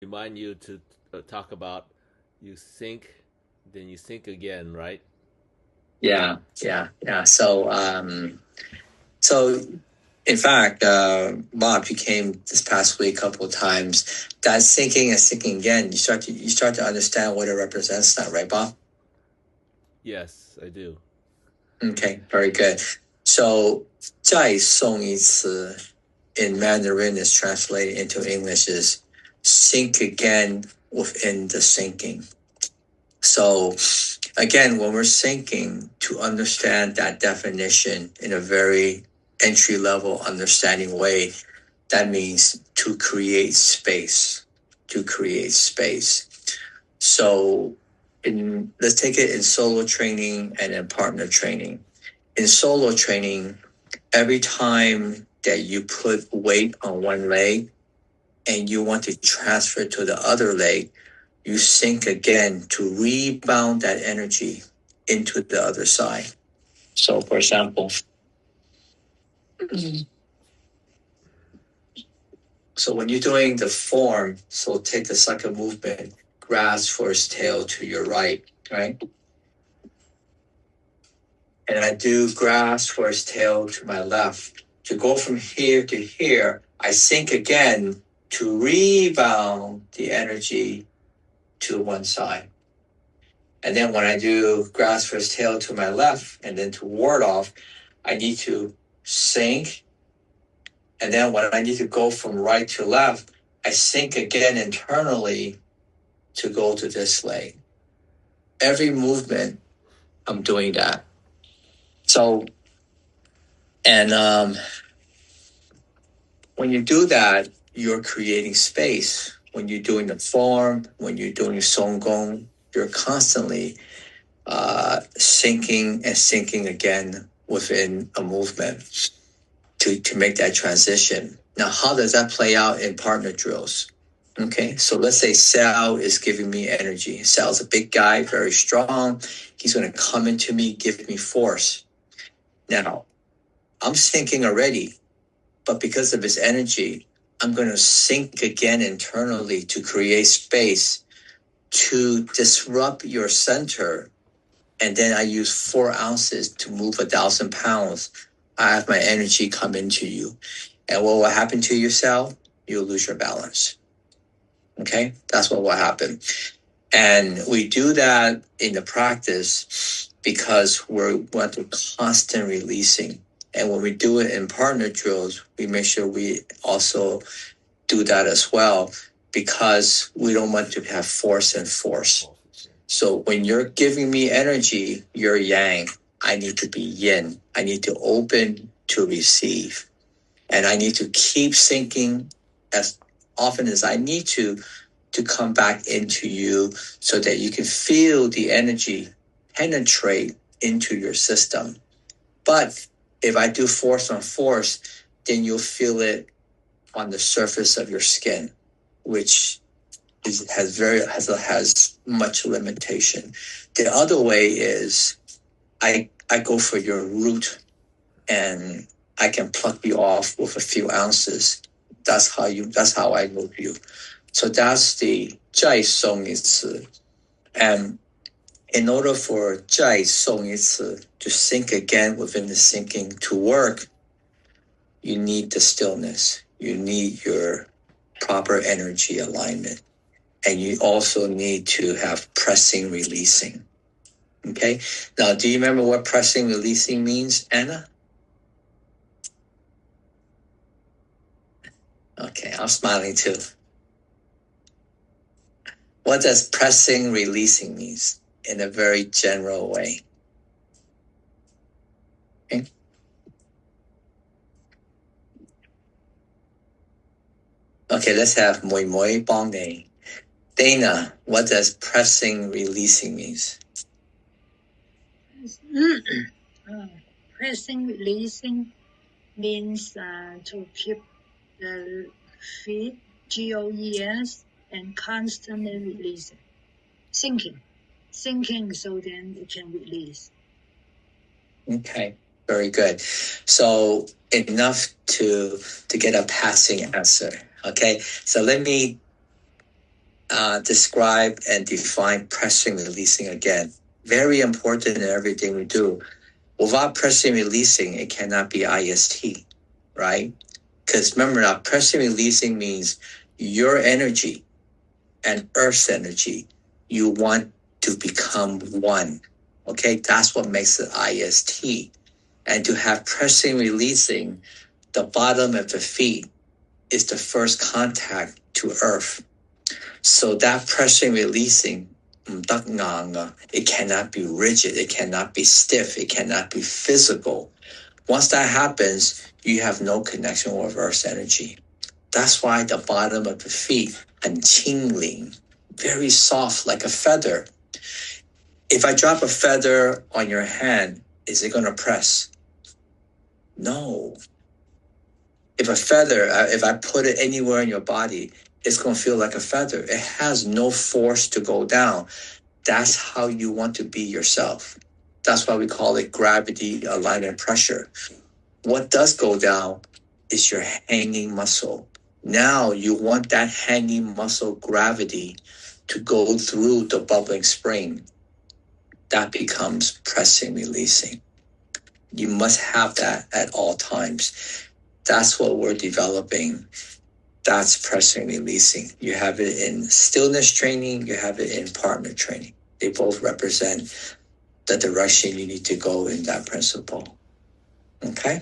remind you to talk about you sink, then you sink again, right? Yeah. So in fact, Bob, you came this past week a couple of times. That sinking and sinking again, you start to understand what it represents now, right, Bob? Yes, I do. Okay, very good. So 再送一次 in Mandarin is translated into English is sink again within the sinking. So again, when we're sinking, to understand that definition in a very entry level understanding way, that means to create space, to create space. So let's take it in solo training and in partner training. In solo training, every time that you put weight on one leg and you want to transfer to the other leg, you sink again to rebound that energy into the other side. So, for example, so when you're doing the form, so take the second movement, grasp for his tail to your right? And I do grasp for his tail to my left. To go from here to here, I sink again to rebound the energy to one side. And then when I do grasp for his tail to my left and then to ward off, I need to sink. And then when I need to go from right to left, I sink again internally to go to this leg. Every movement, I'm doing that. So, and when you do that, you're creating space. When you're doing the form, when you're doing Songgong, you're constantly sinking and sinking again within a movement to make that transition. Now, how does that play out in partner drills? Okay, so let's say Sal is giving me energy. Sal's a big guy, very strong. He's going to come into me, give me force. Now, I'm sinking already, but because of his energy, I'm going to sink again internally to create space to disrupt your center. And then I use 4 ounces to move 1,000 pounds. I have my energy come into you. And what will happen to your cell? You'll lose your balance. Okay, that's what will happen. And we do that in the practice because we want to constant releasing. And when we do it in partner drills, we make sure we also do that as well because we don't want to have force and force. So when you're giving me energy, you're yang. I need to be yin. I need to open to receive. And I need to keep sinking as often as I need to come back into you so that you can feel the energy penetrate into your system. But if I do force on force, then you'll feel it on the surface of your skin, which has much limitation. The other way is I go for your root and I can pluck you off with a few ounces. That's how I move you. So that's the 再送一次. And in order for 再送一次 to sink again within the sinking to work, you need the stillness. You need your proper energy alignment. And you also need to have pressing, releasing. Okay. Now, do you remember what pressing, releasing means, Anna? Okay, I'm smiling too. What does pressing, releasing means in a very general way? Okay. Okay, let's have Moi Moi Bong Dana, what does pressing, releasing means? Pressing, releasing means to keep the feet, GOES, and constantly releasing. Sinking so then it can release. Okay, very good. So enough to get a passing answer. Okay, so let me describe and define pressing, releasing again. Very important in everything we do. Without pressing, releasing, it cannot be IST, right? Because remember now, pressing, releasing means your energy and Earth's energy, you want to become one. Okay, that's what makes it IST. And to have pressing, releasing, the bottom of the feet is the first contact to Earth. So that pressing, releasing, it cannot be rigid, it cannot be stiff, it cannot be physical. Once that happens, you have no connection with Earth's energy. That's why the bottom of the feet and tingling, very soft like a feather. If I drop a feather on your hand, is it going to press? No. If I put it anywhere in your body, it's going to feel like a feather. It has no force to go down. That's how you want to be yourself. That's why we call it gravity alignment pressure. What does go down is your hanging muscle. Now you want that hanging muscle gravity to go through the bubbling spring. That becomes pressing, releasing. You must have that at all times. That's what we're developing. That's pressing, releasing. You have it in stillness training. You have it in partner training. They both represent the direction you need to go in that principle. Okay?